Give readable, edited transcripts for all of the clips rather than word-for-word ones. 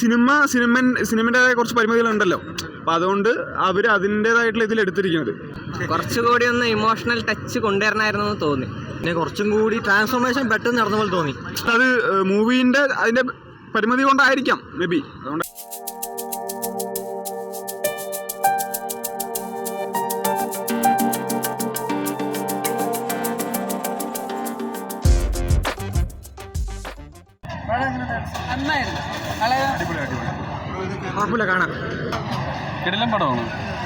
സിനിമയുടേതായ കുറച്ച് പരിമിതികളുണ്ടല്ലോ. അപ്പം അതുകൊണ്ട് അവർ അതിൻ്റെതായിട്ടുള്ള ഇതിൽ എടുത്തിരിക്കുന്നത് കുറച്ചുകൂടി ഒന്ന് ഇമോഷണൽ ടച്ച് കൊണ്ടുവരണമായിരുന്നു എന്ന് തോന്നി. പിന്നെ കുറച്ചും കൂടി ട്രാൻസ്ഫോർമേഷൻ പെട്ടെന്ന് നടന്ന പോലെ തോന്നി. അത് മൂവീൻ്റെ അതിൻ്റെ പരിമിതി കൊണ്ടായിരിക്കാം മേ ബി. അതുകൊണ്ട് കുഴപ്പമില്ല, കാണാം. കിടിലൻ പടമാണ്.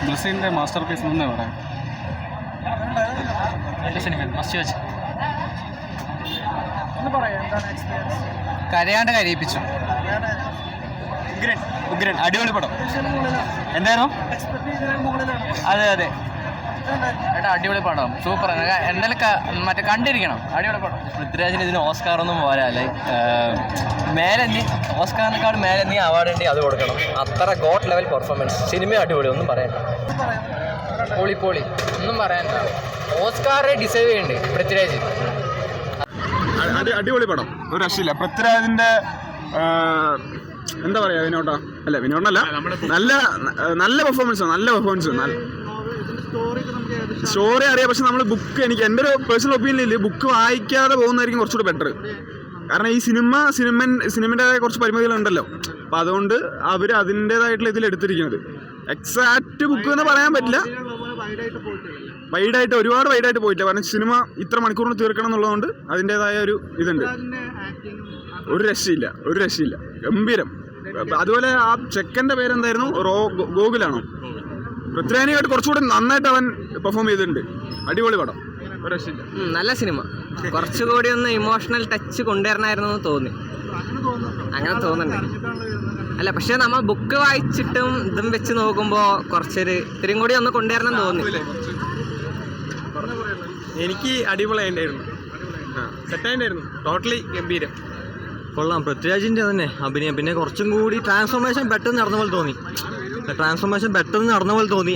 ബ്ലസ്സിൻ്റെ മാസ്റ്റർ പീസ് എന്നേ പറയാം. കരയാണ്ട് കരയിപ്പിച്ചു. ഉഗ്രൻ അടിപൊളി പടം. എന്തായിരുന്നു? അതെ അടിപൊളി പടം, സൂപ്പർ. എന്തായാലും മറ്റേ കണ്ടിരിക്കണം, അടിപൊളി പടം. പൃഥ്വിരാജിന് ഇതിന് ഓസ്കാറൊന്നും പോരാ. ലൈക്ക് മേലെന്നി ഓസ്കാറിനേക്കാൾ മേലെന്നി അവാർഡ് ഉണ്ടെങ്കിൽ അത് കൊടുക്കണം. അത്ര ഗോഡ് ലെവൽ പെർഫോമൻസ്. സിനിമ അടിപൊളി, ഒന്നും പറയണ്ട. പൊളി ഒന്നും പറയാനില്ല. ഓസ്കാറെ ഡിസേർവ് ചെയ്യുന്നുണ്ട് പൃഥ്വിരാജ്. അടിപൊളി പടം, ഒരു രക്ഷയില്ല. പൃഥ്വിരാജിൻ്റെ എന്താ പറയുക, വിനോദനല്ല, നല്ല പെർഫോമൻസ്. സ്റ്റോറി അറിയാം, പക്ഷെ നമ്മൾ ബുക്ക്, എനിക്ക് എൻ്റെ ഒരു പേഴ്സണൽ ഒപ്പീനിയനിൽ ബുക്ക് വായിക്കാതെ പോകുന്നതായിരിക്കും കുറച്ചുകൂടി ബെറ്റർ. കാരണം ഈ സിനിമയുടേതായ കുറച്ച് പരിമിതികളുണ്ടല്ലോ. അപ്പം അതുകൊണ്ട് അവർ അതിൻ്റെതായിട്ടുള്ള ഇതിൽ എടുത്തിരിക്കുന്നത്. എക്സാക്റ്റ് ബുക്ക് എന്ന് പറയാൻ പറ്റില്ല, ഒരുപാട് വൈഡായിട്ട് പോയിട്ടില്ല. കാരണം സിനിമ ഇത്ര മണിക്കൂറിന് തീർക്കണം എന്നുള്ളതുകൊണ്ട് അതിൻ്റെതായ ഒരു ഇതുണ്ട്. ഒരു രക്ഷയില്ല, ഗംഭീരം. അതുപോലെ ആ ചെക്കൻ്റെ പേരെന്തായിരുന്നു, ഗോകുലാണോ? പൃഥ്വിരാജിനെക്കാട്ട് കുറച്ചുകൂടി നന്നായിട്ട് അവൻ പെർഫോം ചെയ്തിട്ടുണ്ട്. അടിപൊളി പടം, ഒരു രക്ഷയില്ല. നല്ല സിനിമ. കുറച്ചുകൂടി ഒന്ന് ഇമോഷണൽ ടച്ച് കൊണ്ടുവരണമായിരുന്നു എന്ന് തോന്നി. അങ്ങനെ തോന്നുന്നുണ്ട്. അല്ല, പക്ഷെ നമ്മൾ ബുക്ക് വായിച്ചിട്ടും ഇതും വെച്ച് നോക്കുമ്പോൾ ഇത്തിരി കൂടി ഒന്ന് കൊണ്ടുവരണം തോന്നി. എനിക്ക് അടിപൊളിയായിട്ടുണ്ടായിരുന്നു, സെറ്റായിട്ടുണ്ടായിരുന്നു, ടോട്ടലി ഗംഭീരം. കൊള്ളാം. പൃഥ്വിരാജിൻ്റെ തന്നെ അഭിനയം. പിന്നെ കുറച്ചും കൂടി ട്രാൻസ്ഫോർമേഷൻ പെട്ടെന്ന് നടന്ന പോലെ തോന്നി.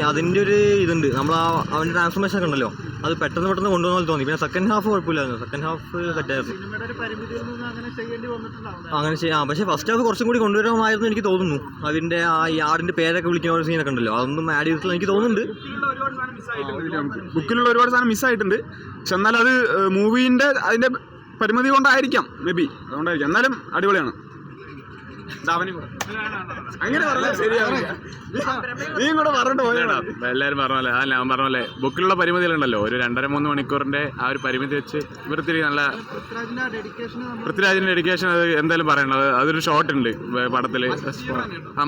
അതിൻ്റെ ഒരു ഇതുണ്ട്. അവൻ്റെ ട്രാൻസ്ഫോർമേഷൻ ഒക്കെ ഉണ്ടല്ലോ, അത് പെട്ടെന്ന് കൊണ്ടുവന്ന പോലെ തോന്നി. പിന്നെ സെക്കൻഡ് ഹാഫ് കുഴപ്പമില്ലായിരുന്നു, സെക്കൻഡ് ഹാഫ് സെറ്റായിരുന്നു. അങ്ങനെ ചെയ്യാം. പക്ഷേ ഫസ്റ്റ് ഹാഫ് കുറച്ചും കൂടി കൊണ്ടുവരാമായിരുന്നു എനിക്ക് തോന്നുന്നു. അതിൻ്റെ ഈ ആടിൻ്റെ പേരൊക്കെ വിളിക്കുന്ന ഒരു സീനൊക്കെ ഉണ്ടല്ലോ, അതൊന്നും ആഡ് ചെയ്തിട്ടുള്ള എനിക്ക് തോന്നുന്നുണ്ട്. ബുക്കിലുള്ള ഒരുപാട് സാധനം മിസ്സായിട്ടുണ്ട്. പക്ഷെ എന്നാൽ അത് മൂവീൻ്റെ അതിൻ്റെ പരിമിതി കൊണ്ടായിരിക്കാം മേ ബി. അതുകൊണ്ടായിരിക്കും. എന്നാലും അടിപൊളിയാണ്. അങ്ങനെ പറഞ്ഞാൽ ശരിയാവില്ല. നീ കൂടെ പറഞ്ഞിട്ട് പോയാ. എല്ലാവരും പറഞ്ഞ പോലെ ഞാൻ പറഞ്ഞ പോലെ ബുക്കിലുള്ള പരിമിതികളുണ്ടല്ലോ. ഒരു 2.5-3 മണിക്കൂറിൻ്റെ ആ ഒരു പരിമിതി വെച്ച് ഇവർക്ക് നല്ല പൃഥ്വിരാജിൻ്റെ ഡെഡിക്കേഷൻ അത് എന്തായാലും പറയണത്. അതൊരു ഷോട്ട് ഉണ്ട് പടത്തിൽ.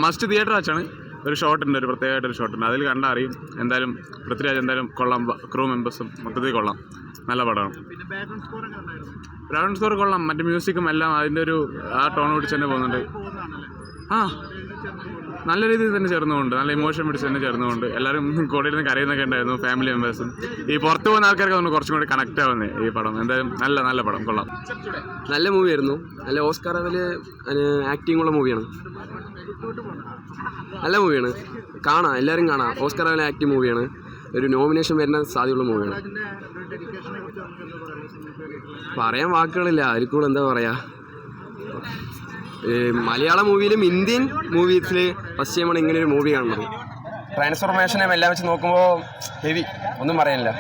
മസ്റ്റ് തിയേറ്റർ വാച്ചാണ്. ഒരു ഷോട്ടുണ്ട്, ഒരു പ്രത്യേകമായിട്ടൊരു ഷോട്ടുണ്ട്. അതിൽ കണ്ടാൽ അറിയും. എന്തായാലും പൃഥ്വിരാജ് എന്തായാലും കൊള്ളാം. ക്രൂ മെമ്പേഴ്സും മൊത്തത്തിൽ കൊള്ളാം. നല്ല പടമാണ്. ബാക്ക്ഗ്രൗണ്ട് സ്കോർ കൊള്ളാം. മറ്റേ മ്യൂസിക്കും എല്ലാം അതിൻ്റെ ഒരു ആ ടോൺ പിടിച്ച് തന്നെ പോകുന്നുണ്ട്. നല്ല രീതിയിൽ തന്നെ ചേർന്നുകൊണ്ട്, നല്ല ഇമോഷൻ പിടിച്ച് തന്നെ ചേർന്നുകൊണ്ട് എല്ലാവരും കൂടെ ഇരുന്ന് കരയുന്നൊക്കെ ഉണ്ടായിരുന്നു. ഫാമിലി മെമ്പേഴ്സും ഈ പുറത്ത് പോകുന്ന ആൾക്കാർക്ക് ഒന്ന് കുറച്ചും കൂടി കണക്റ്റ് ആവുന്നത് ഈ പടം. എന്തായാലും നല്ല പടം, കൊള്ളാം. നല്ല മൂവിയായിരുന്നു. നല്ല ഓസ്കാർ ലെവൽ ആക്ടിംഗ് ഉള്ള മൂവിയാണ്. നല്ല മൂവിയാണ്, എല്ലാവരും കാണാം. ഓസ്കാർ ലെവൽ ആക്ടിംഗ് മൂവിയാണ്. ഒരു നോമിനേഷൻ വരുന്ന സാധ്യതയുള്ള മൂവിയാണ്. പറയാൻ വാക്കുകളില്ല. അതിൽ കൂടെ എന്താ പറയുക, മലയാള മൂവിയിലും ഇന്ത്യൻ മൂവീസിൽ ഫസ്റ്റ് ടൈമാണ് ഇങ്ങനെ ഒരു മൂവി കാണുന്നത്. ട്രാൻസ്ഫോർമേഷനും എല്ലാം വെച്ച് നോക്കുമ്പോൾ ഹെവി, ഒന്നും പറയാനില്ല.